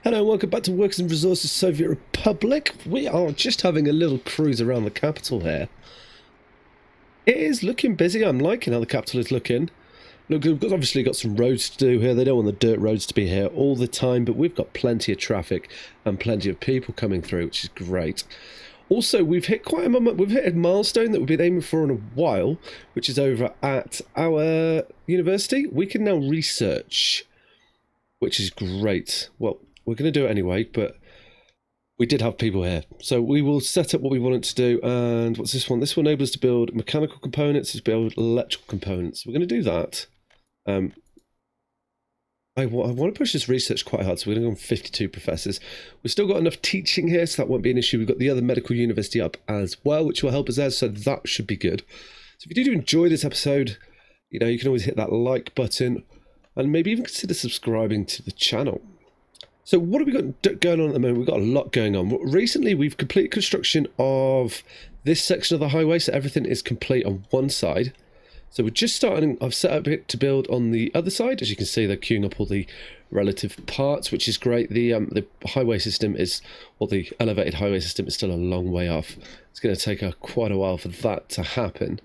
Hello and welcome back to Workers and Resources Soviet Republic. We are just having a little cruise around the capital here. It is looking busy. I'm liking how the capital is looking. Look, we've obviously got some roads to do here. They don't want the dirt roads to be here all the time, but we've got plenty of traffic and plenty of people coming through, which is great. Also, we've hit quite a milestone that we've been aiming for in a while, which is over at our university. We can now research, which is great. Well, we're going to do it anyway, but we did have people here. So we will set up what we wanted to do. And what's this one? This will enable us to build mechanical components, to build electrical components. We're going to do that. I want to push this research quite hard, so we're going to go on 52 professors. We've still got enough teaching here, so that won't be an issue. We've got the other medical university up as well, which will help us there, so that should be good. So if you do enjoy this episode, you know, you can always hit that like button and maybe even consider subscribing to the channel. So what have we got going on at the moment? We've got a lot going on. Recently, we've completed construction of this section of the highway, so everything is complete on one side. So we're just starting. I've set up it to build on the other side. As you can see, they're queuing up all the relative parts, which is great. The highway system is, or the elevated highway system is still a long way off. It's going to take quite a while for that to happen.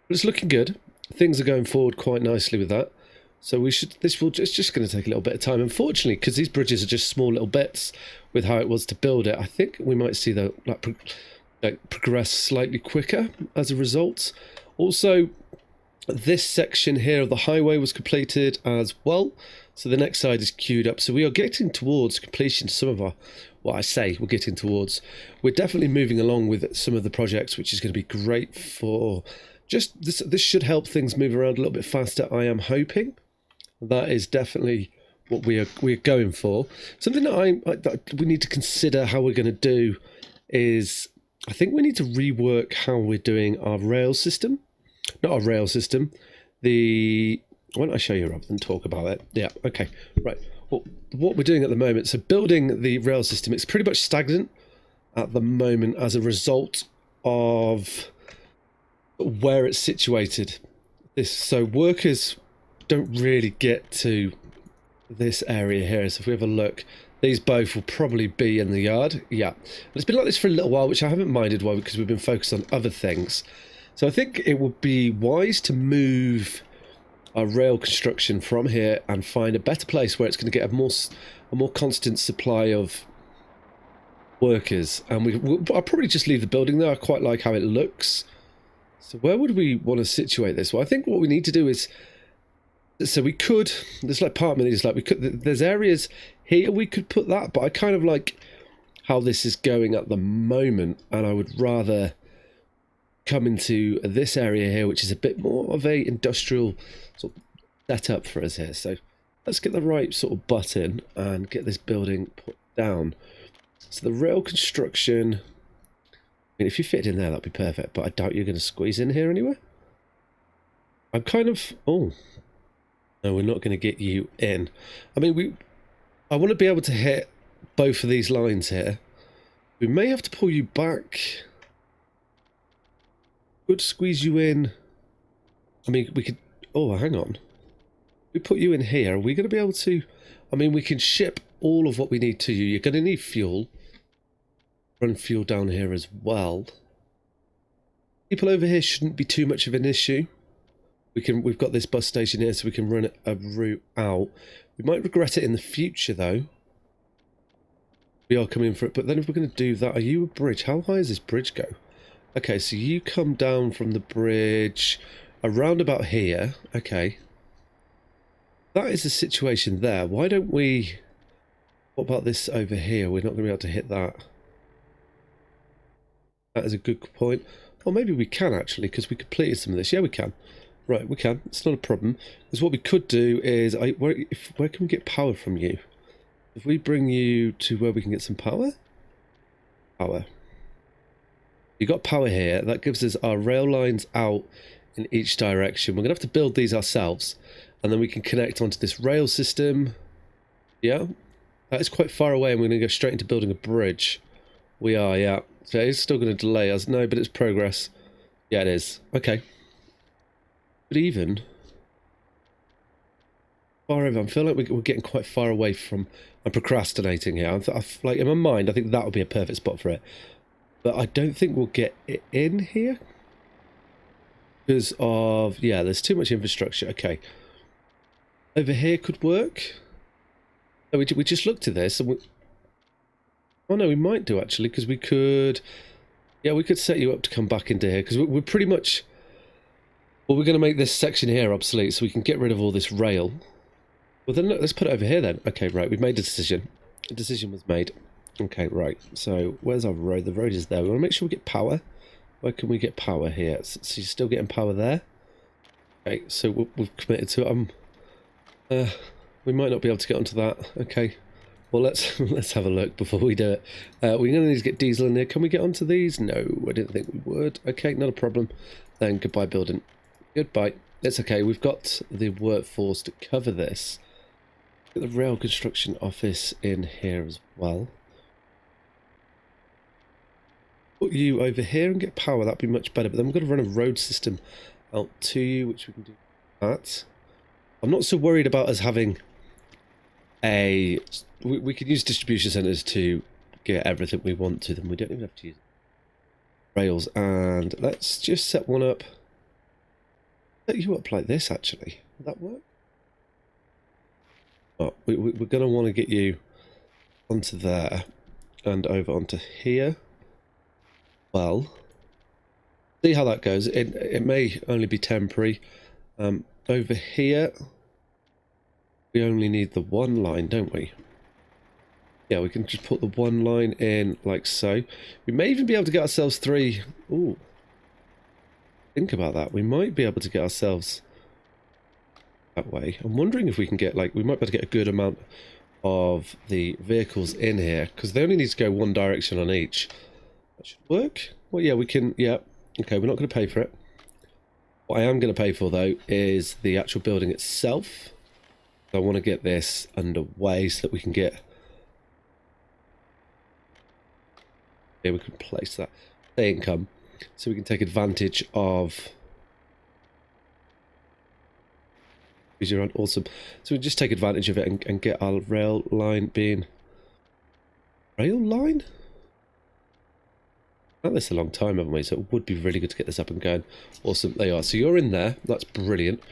But it's looking good. Things are going forward quite nicely with that. So it's just going to take a little bit of time. Unfortunately, because these bridges are just small little bits with how it was to build it, I think we might see that progress slightly quicker as a result. Also, this section here of the highway was completed as well. So the next side is queued up. So we are getting towards completion. We're getting towards. We're definitely moving along with some of the projects, which is going to be great for just this. This should help things move around a little bit faster, I am hoping. That is definitely what we're going for. Something that we need to consider how we're going to do is, I think we need to rework how we're doing our rail system. Not our rail system. Why don't I show you rather than talk about it? Yeah, okay, right. Well, what we're doing at the moment, so building the rail system, it's pretty much stagnant at the moment as a result of where it's situated. So workers don't really get to this area here. So if we have a look, these both will probably be in the yard. Yeah, it's been like this for a little while, which I haven't minded why, because we've been focused on other things. So I think it would be wise to move our rail construction from here and find a better place where it's going to get a more constant supply of workers. And I'll probably just leave the building there. I quite like how it looks. So where would we want to situate this? Well, I think what we need to do is, so we could, there's like part of me is like, there's areas here we could put that, but I kind of like how this is going at the moment, and I would rather come into this area here, which is a bit more of a industrial sort of setup for us here. So let's get the right sort of button and get this building put down. So the rail construction, I mean, if you fit in there, that'd be perfect, but I doubt you're going to squeeze in here anywhere. I'm kind of, oh, no, we're not going to get you in. I mean, I want to be able to hit both of these lines here. We may have to pull you back. Could squeeze you in. I mean, we could, oh, hang on. We put you in here. Are we going to be able to, I mean, we can ship all of what we need to you. You're going to need fuel. Run fuel down here as well. People over here shouldn't be too much of an issue. We've got this bus station here, so we can run a route out. We might regret it in the future, though. We are coming for it, but then if we're going to do that, are you a bridge? How high does this bridge go? Okay, so you come down from the bridge around about here. Okay. That is the situation there. Why don't we... What about this over here? We're not going to be able to hit that. That is a good point. Or maybe we can, actually, because we completed some of this. Yeah, we can. Right, we can. It's not a problem. Because what we could do is... where can we get power from you? If we bring you to where we can get some power? Power. You got power here. That gives us our rail lines out in each direction. We're going to have to build these ourselves. And then we can connect onto this rail system. Yeah. That is quite far away, and we're going to go straight into building a bridge. We are, yeah. So it's still going to delay us. No, but it's progress. Yeah, it is. Okay. But even far over, I feel like we're getting quite far away from I'm procrastinating here. Like, in my mind, I think that would be a perfect spot for it. But I don't think we'll get it in here. Because of, yeah, there's too much infrastructure. Okay. Over here could work. Oh, we just looked at this and oh no, we might do actually, because we could, yeah, we could set you up to come back into here, because we're pretty much, well, we're going to make this section here obsolete so we can get rid of all this rail. Well then, look, let's put it over here then. Okay, right, we've made a decision. A decision was made. Okay, right, so where's our road? The road is there. We want to make sure we get power. Where can we get power here? So you're still getting power there? Okay, so we've committed to it. We might not be able to get onto that. Okay. Well, let's have a look before we do it. We're going to need to get diesel in here. Can we get onto these? No, I didn't think we would. Okay, not a problem. Then goodbye, building. Goodbye. It's okay. We've got the workforce to cover this. Get the rail construction office in here as well. Put you over here and get power. That'd be much better. But then we've got to run a road system out to you, which we can do that. I'm not so worried about us having a... We could use distribution centres to get everything we want to them. We don't even have to use rails. And let's just set one up. Set you up like this, actually. Would that work? Oh, we're going to want to get you onto there and over onto here. Well, see how that goes. It may only be temporary. Over here, we only need the one line, don't we? Yeah, we can just put the one line in like so. We may even be able to get ourselves 3. Ooh. Think about that. We might be able to get ourselves that way. I'm wondering if we can get, like, we might be able to get a good amount of the vehicles in here, because they only need to go one direction on each. That should work. Well, yeah, we can, yeah. Okay, we're not going to pay for it. What I am going to pay for, though, is the actual building itself. I want to get this underway so that we can get... Yeah, we can place that. The income. So we can take advantage of... Awesome. So we just take advantage of it and get our rail line being... Rail line? We've done this a long time, haven't we? So it would be really good to get this up and going. Awesome. There you are. So you're in there. That's brilliant.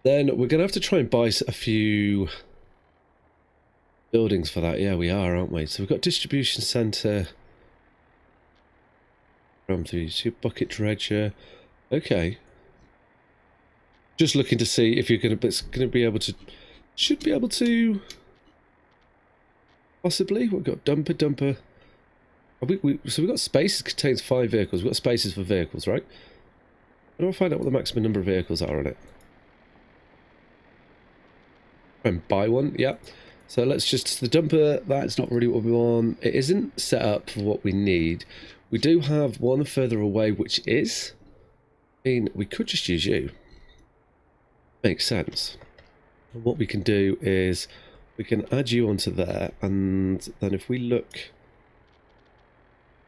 Then we're going to have to try and buy a few buildings for that. Yeah, we are, aren't we? So we've got distribution centre. Bucket dredger. Okay. Just looking to see if you're going to be able to... Should be able to... Possibly. We've got dumper. So we've got spaces, contains 5 vehicles. We've got spaces for vehicles, right? How do I find out what the maximum number of vehicles are on it? And buy one, yeah. So let's just, the dumper, that's not really what we want. It isn't set up for what we need. We do have one further away, which is, I mean, we could just use you. Makes sense. And what we can do is we can add you onto there, and then if we look,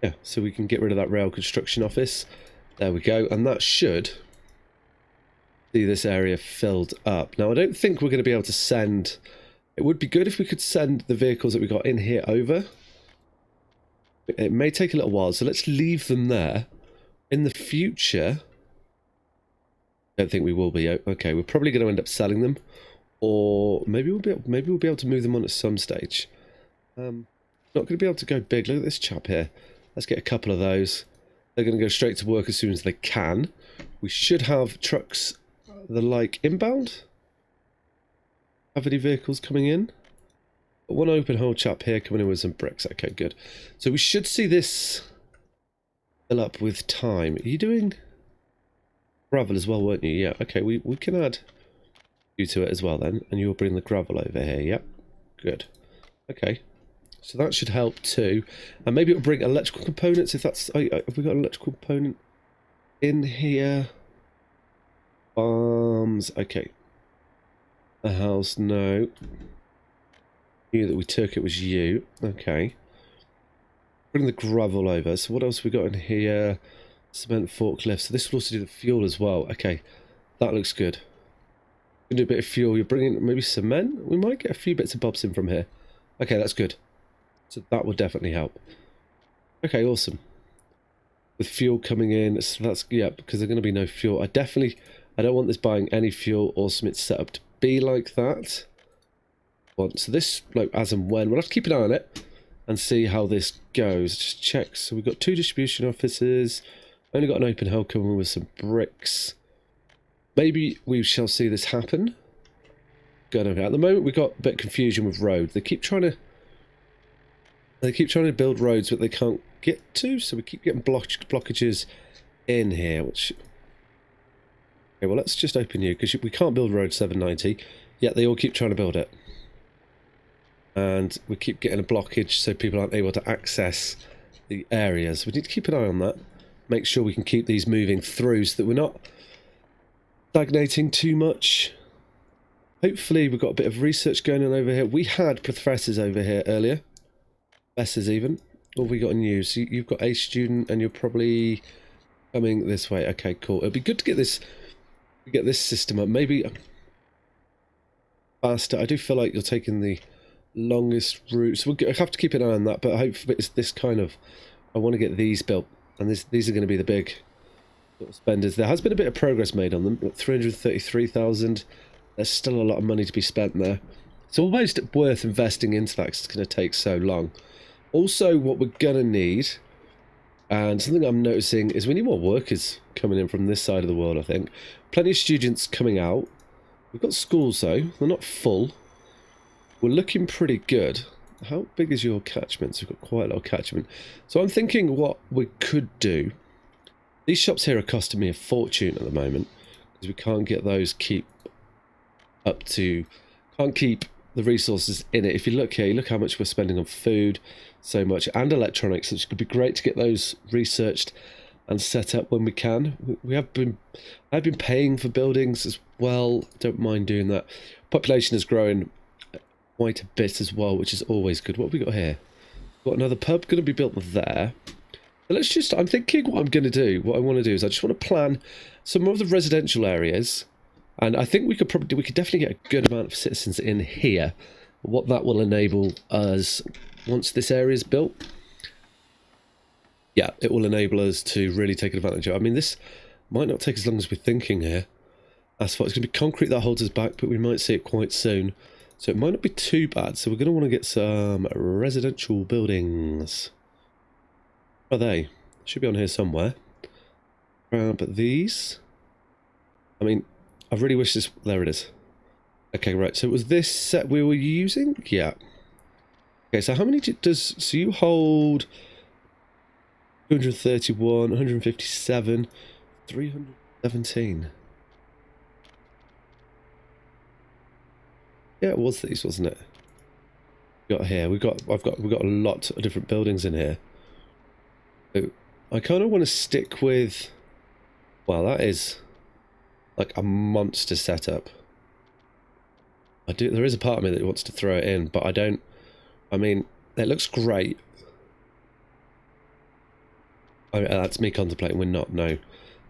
yeah, so we can get rid of that rail construction office. There we go, and that should see this area filled up. Now, I don't think we're going to be able to send... It would be good if we could send the vehicles that we got in here over. It may take a little while, so let's leave them there. In the future... I don't think we will be. Okay, we're probably going to end up selling them. Or maybe we'll be able to move them on at some stage. Not going to be able to go big. Look at this chap here. Let's get a couple of those. They're going to go straight to work as soon as they can. We should have trucks the like inbound. Have any vehicles coming in? One open hole chap here coming in with some bricks. Okay, good. So we should see this fill up with time. Are you doing gravel as well, weren't you? Yeah, okay, we can add you to it as well then. And you'll bring the gravel over here. Yep, good. Okay. So that should help too. And maybe it'll bring electrical components if that's... have we got an electrical component in here? Farms. Okay. The house, no. Knew that we took it was you. Okay. Bring the gravel over. So what else have we got in here? Cement forklift. So this will also do the fuel as well. Okay. That looks good. We can do a bit of fuel. You're bringing maybe cement? We might get a few bits and bobs in from here. Okay, that's good. So that would definitely help. Okay, awesome. With fuel coming in, so that's, yeah, because there's going to be no fuel. I don't want this buying any fuel or something set up to be like that. So this, like, as and when, we'll have to keep an eye on it and see how this goes. Just check. So we've got 2 distribution offices. Only got an open hell coming with some bricks. Maybe we shall see this happen. Going over here. At the moment, we've got a bit of confusion with road. They keep trying to build roads, but they can't get to. So we keep getting blockages in here. Which, okay, well, let's just open you because we can't build road 790. Yet they all keep trying to build it, and we keep getting a blockage, so people aren't able to access the areas. We need to keep an eye on that. Make sure we can keep these moving through so that we're not stagnating too much. Hopefully we've got a bit of research going on over here. We had professors over here earlier. Professors even. What have we got in you? So you've got a student and you're probably coming this way. Okay, cool. It'd be good to get this system up. Maybe faster. I do feel like you're taking the longest route. So we'll have to keep an eye on that, but hopefully it's this kind of... I want to get these built. And these are going to be the big sort of spenders. There has been a bit of progress made on them. 333,000. There's still a lot of money to be spent there. It's almost worth investing into that because it's going to take so long. Also, what we're going to need, and something I'm noticing, is we need more workers coming in from this side of the world, I think. Plenty of students coming out. We've got schools, though. They're not full. We're looking pretty good. How big is your catchment? So we've got quite a lot of catchment. So I'm thinking what we could do. These shops here are costing me a fortune at the moment because we can't get those can't keep the resources in it. If you look here, look how much we're spending on food, so much, and electronics. It could be great to get those researched and set up when we can. I've been paying for buildings as well. Don't mind doing that. Population is growing quite a bit as well, which is always good. What have we got here? Got another pub going to be built there. But I'm thinking what I'm going to do. What I want to do is I just want to plan some more of the residential areas, and I think we could definitely get a good amount of citizens in here. What that will enable us once this area is built, yeah, it will enable us to really take advantage of it. I mean, this might not take as long as we're thinking here. Asphalt, it's going to be concrete that holds us back, but we might see it quite soon. So it might not be too bad. So we're going to want to get some residential buildings. Where are they? Should be on here somewhere. But these... I mean, I really wish this... There it is. Okay, right. So it was this set we were using? Yeah. Okay, so how many does... So you hold... 231, 157, 317. Yeah, it was these, wasn't it? Got here. We've got a lot of different buildings in here. So I kind of want to stick with. Well, that is like a monster setup. There is a part of me that wants to throw it in, but I don't. I mean, it looks great. That's me contemplating. We're not. No,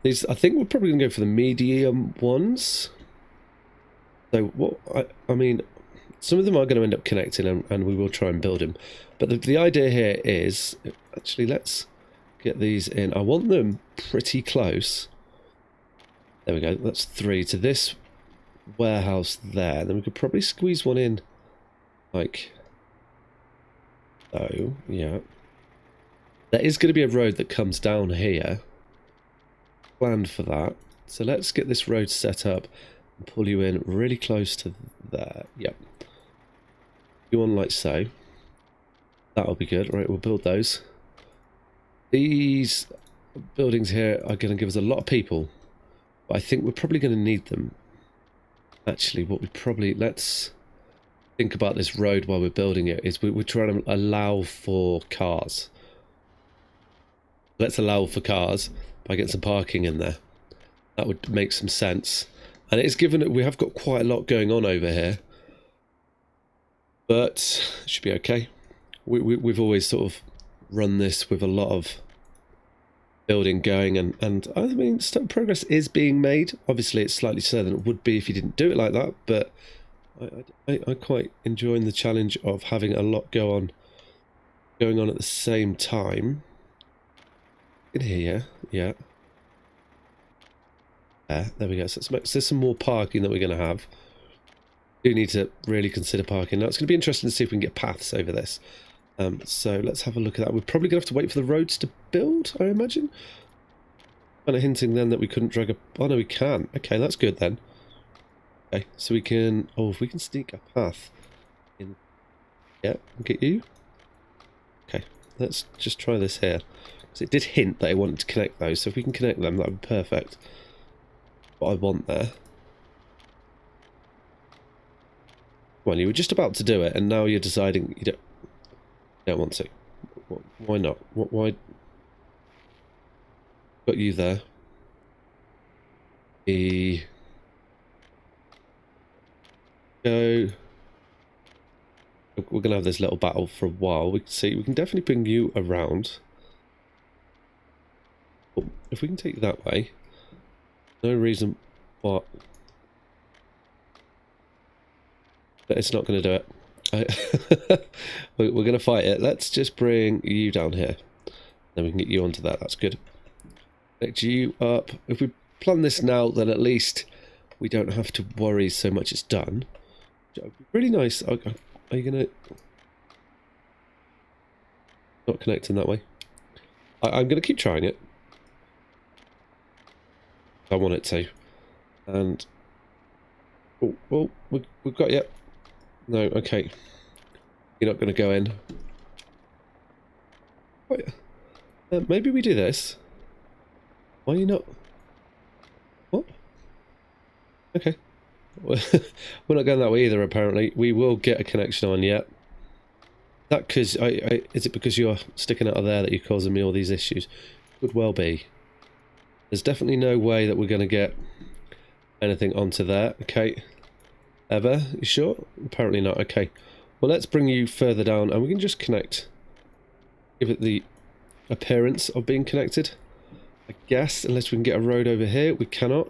these. I think we're probably gonna go for the medium ones. So what I mean, some of them are going to end up connecting, and we will try and build them. But the idea here is actually let's get these in. I want them pretty close. There we go. That's 3 to this warehouse there. Then we could probably squeeze one in, like so. Yeah. There is going to be a road that comes down here. Planned for that. So let's get this road set up. Pull you in really close to there. Yep. You on like so. That'll be good. Right, we'll build those. These buildings here are going to give us a lot of people, but I think we're probably going to need them. Actually, let's think about this road while we're building it. Is we're trying to allow for cars. Let's allow for cars by getting some parking in there. That would make some sense. And it is given that we have got quite a lot going on over here. But it should be okay. We've always sort of run this with a lot of building going. And I mean, still progress is being made. Obviously, it's slightly slower than it would be if you didn't do it like that. But I'm quite enjoying the challenge of having a lot going on at the same time. In here, yeah. There we go. So there's some more parking that we're going to have. Do need to really consider parking. Now it's going to be interesting to see if we can get paths over this. So let's have a look at that. We're probably going to have to wait for the roads to build, I imagine. Kind of hinting then that we couldn't drag a... Oh, no, we can. Okay, that's good then. Okay, so we can... Oh, if we can sneak a path in... Yeah, get you. Okay, let's just try this here. Because it did hint that I wanted to connect those, so if we can connect them, that would be perfect. What I want there. Well, you were just about to do it, and now you're deciding you don't want to. Why not? Why? Got you there. Go. We're gonna have this little battle for a while. We can see. We can definitely bring you around. If we can take you that way, no reason what. But it's not going to do it. We're going to fight it. Let's just bring you down here. Then we can get you onto that. That's good. Connect you up. If we plan this now, then at least we don't have to worry so much it's done. Really nice. Are you going to... Not connecting that way. I'm going to keep trying it. I want it to. And... Oh, we've got you. No, okay. You're not going to go in. Wait, maybe we do this. Why are you not? What? Okay. We're not going that way either, apparently. We will get a connection on yet. That because is it because you're sticking out of there that you're causing me all these issues? Could well be. There's definitely no way that we're going to get anything onto there. Okay. Ever? You sure? Apparently not. Okay. Well, let's bring you further down and we can just connect. Give it the appearance of being connected. I guess, unless we can get a road over here. We cannot.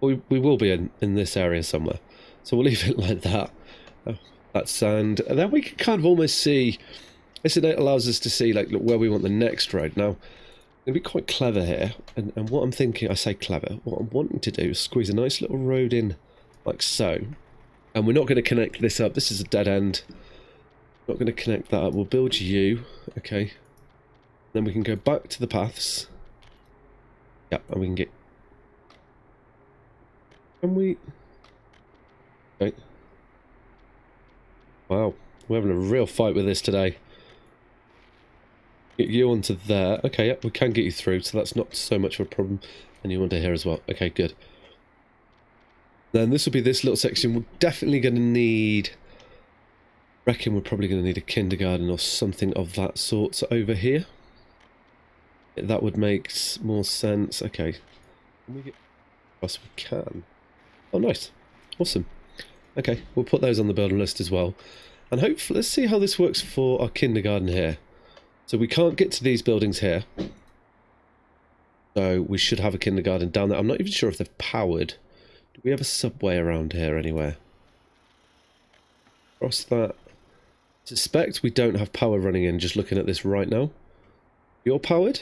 We will be in this area somewhere. So we'll leave it like that. Oh, that's sand. And then we can kind of almost see... This allows us to see like look, where we want the next road. Now, I'm going to be quite clever here. And what I'm thinking... I say clever. What I'm wanting to do is squeeze a nice little road in like so. And we're not going to connect this up. This is a dead end. Not going to connect that up. We'll build you. Okay. Then we can go back to the paths. Yeah, and we can get... Can we... Okay. Wow. We're having a real fight with this today. Get you onto there. Okay, yeah, we can get you through, so that's not so much of a problem. And you onto here as well. Okay, good. Then this will be this little section. We're definitely going to need... reckon we're probably going to need a kindergarten or something of that sort over here. That would make more sense. Okay. Can we get across? We can. Oh, nice. Awesome. Okay, we'll put those on the building list as well. And hopefully, let's see how this works for our kindergarten here. So we can't get to these buildings here. So we should have a kindergarten down there. I'm not even sure if they're powered. Do we have a subway around here anywhere? Across that. Suspect we don't have power running in, just looking at this right now. You're powered?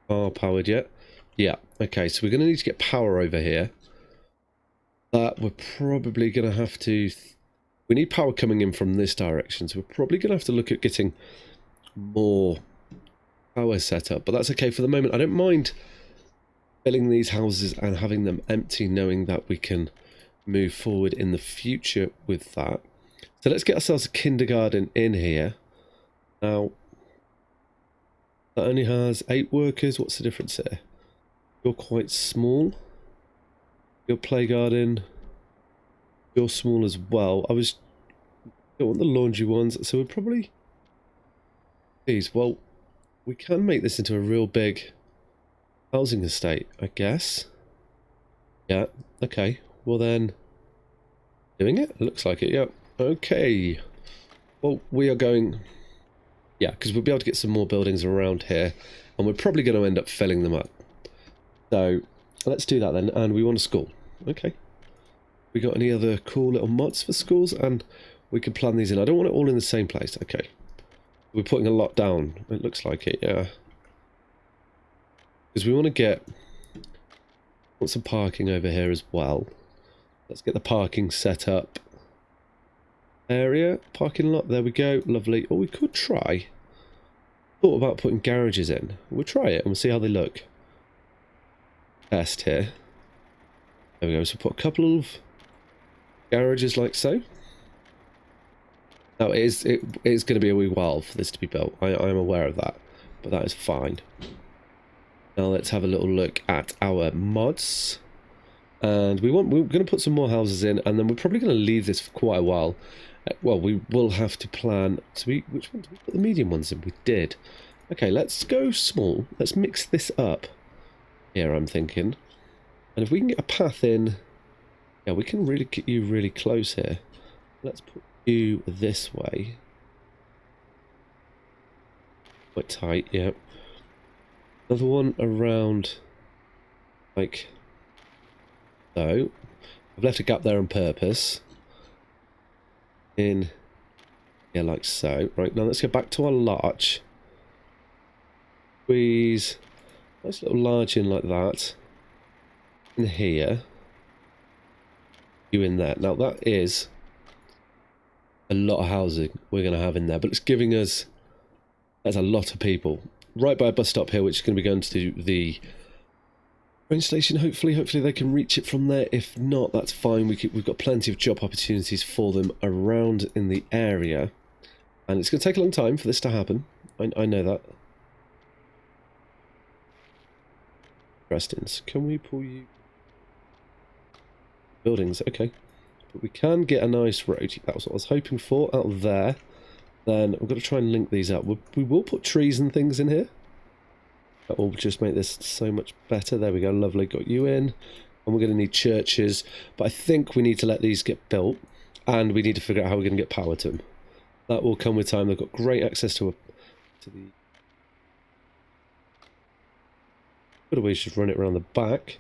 Are powered yet? Yeah. Okay, so we're going to need to get power over here. But we're probably going to have to... We need power coming in from this direction, so we're probably going to have to look at getting more power set up. But that's okay for the moment. I don't mind filling these houses and having them empty, knowing that we can move forward in the future with that. So let's get ourselves a kindergarten in here. Now, that only has 8 workers. What's the difference here? You're quite small. Your play garden. You're small as well. Don't want the laundry ones, so we're probably... These. Well, we can make this into a real big housing estate, I guess. Yeah, okay. Well then... Doing it? Looks like it, yeah. Okay. Well, we are going... Yeah, because we'll be able to get some more buildings around here. And we're probably going to end up filling them up. So, let's do that then. And we want a school. Okay. We got any other cool little mods for schools? And we can plan these in. I don't want it all in the same place. Okay. We're putting a lot down. It looks like it, yeah. Because we want to want some parking over here as well. Let's get the parking set up. Area, parking lot, there we go, lovely. Or we could try. Thought about putting garages in. We'll try it and we'll see how they look. Test here. There we go, so put a couple of garages like so. Now it is going to be a wee while for this to be built. I am aware of that, but that is fine. Now let's have a little look at our mods. And we're going to put some more houses in, and then we're probably going to leave this for quite a while. Well, we will have to plan. Which one did we put the medium ones in? We did. Okay, let's go small. Let's mix this up. Here, I'm thinking. And if we can get a path in, yeah, we can really get you really close here. Let's put you this way. Quite tight, yeah. Another one around, like so. I've left a gap there on purpose. In, yeah, like so. Right, now let's go back to our larch. Squeeze. Nice little large in like that. In here. You in there. Now that is a lot of housing we're going to have in there, but it's giving us, that's a lot of people. Right by a bus stop here, which is going to be going to the train station. Hopefully they can reach it from there. If not, that's fine. We've got plenty of job opportunities for them around in the area, and it's going to take a long time for this to happen. I know that. Prestons, can we pull you? Buildings, okay. But we can get a nice road. That was what I was hoping for out there. Then we've got to try and link these up. We will put trees and things in here. That will just make this so much better. There we go, lovely. Got you in. And we're going to need churches. But I think we need to let these get built. And we need to figure out how we're going to get power to them. That will come with time. They've got great access to the... Could always just run it around the back.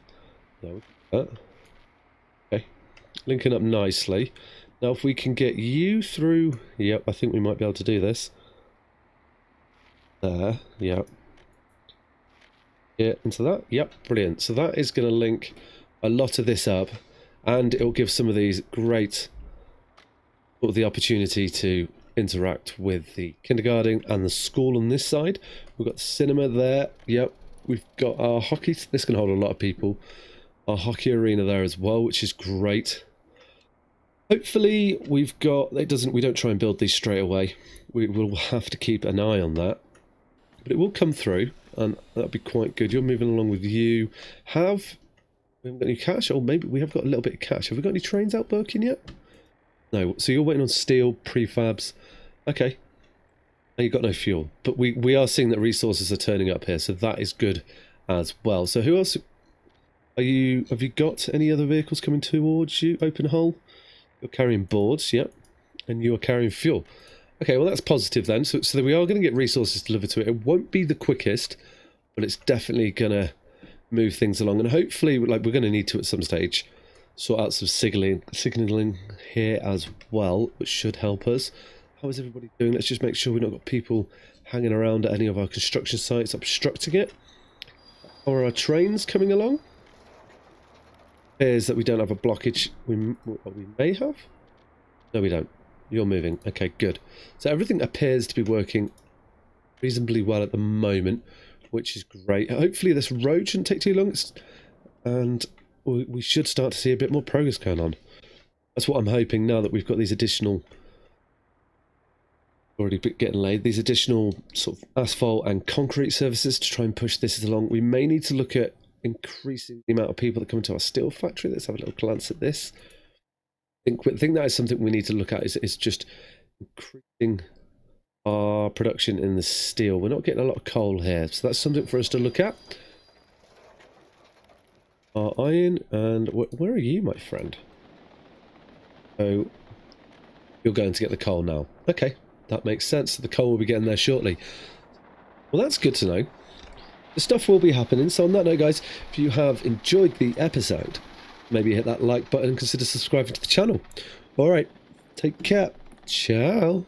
No, okay. Linking up nicely. Now if we can get you through... Yep, I think we might be able to do this. There, yep. Yeah, into that. Yep, brilliant. So that is going to link a lot of this up, and it will give some of these great, the opportunity to interact with the kindergarten and the school on this side. We've got the cinema there. Yep, we've got our hockey. This can hold a lot of people. Our hockey arena there as well, which is great. Hopefully we've got. We don't try and build these straight away. We will have to keep an eye on that, but it will come through. And that'd be quite good. You're moving along with you. We haven't got any cash? Or maybe we have got a little bit of cash. Have we got any trains out working yet? No. So you're waiting on steel, prefabs. Okay. And you've got no fuel. But we are seeing that resources are turning up here. So that is good as well. So who else? Have you got any other vehicles coming towards you? Open hull? You're carrying boards, yep. And you are carrying fuel. Okay, well that's positive then. So we are going to get resources delivered to it. It won't be the quickest, but it's definitely going to move things along. And hopefully, like, we're going to need to at some stage sort out some signalling here as well, which should help us. How is everybody doing? Let's just make sure we've not got people hanging around at any of our construction sites obstructing it. Or our trains coming along? Appears that we don't have a blockage. We may have? No, we don't. You're moving. Okay, good. So everything appears to be working reasonably well at the moment, which is great. Hopefully this road shouldn't take too long, and we should start to see a bit more progress going on. That's what I'm hoping now that we've got these additional, already getting laid, these additional sort of asphalt and concrete services to try and push this along. We may need to look at increasing the amount of people that come into our steel factory. Let's have a little glance at this. I think that is something we need to look at, is just increasing our production in the steel. We're not getting a lot of coal here, so that's something for us to look at. Our iron, and where are you, my friend? Oh, you're going to get the coal now. Okay, that makes sense. The coal will be getting there shortly. Well, that's good to know. The stuff will be happening. So on that note, guys, if you have enjoyed the episode, maybe hit that like button and consider subscribing to the channel. All right, take care. Ciao.